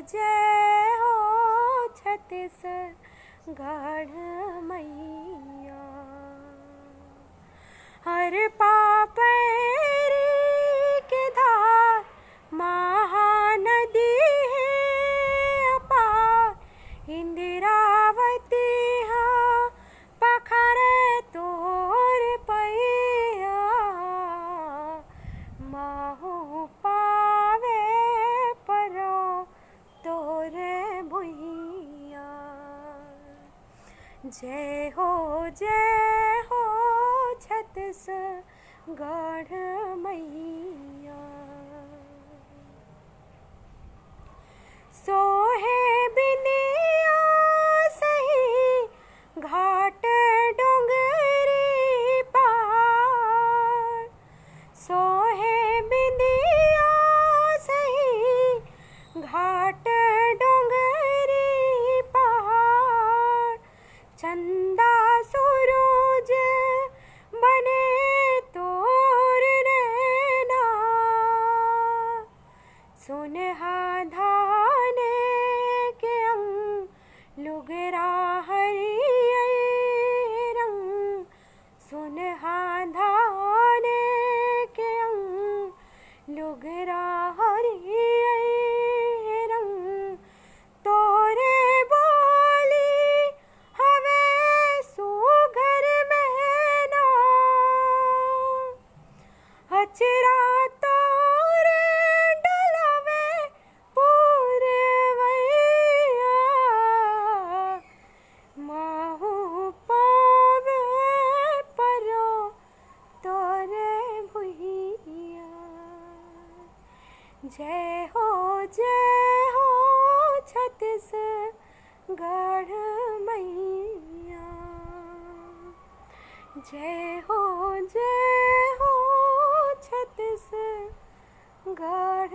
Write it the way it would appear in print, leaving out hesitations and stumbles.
जय हो छत्तीसगढ़ मैया। हर पापैरी के धार महानदी है अपार, इंदिरावती हाँ पखरे तोर पैया। माहू पावे परो तोरे भुइया। जय हो छत्तीसगढ़ मैया। सोहे बिंदिया सही घाट डोंगरी पहाड़, सोहे बिंदिया सही घाट डोंगरी पहाड़। चंदा सूरज बने तोर नैना, सुनहा धाने के अंग लुगरा हरियर रंग, सुनहा धाने के अंग लुगरा हरियर रंग। तोरे बोली हवे सुघर मैना, अचरा तोरे डलवे पूरवैया। माहू पावे परो तोरे भुइया। जय हो छत्तीसगढ़ मैया। जय हो छत्तीसगढ़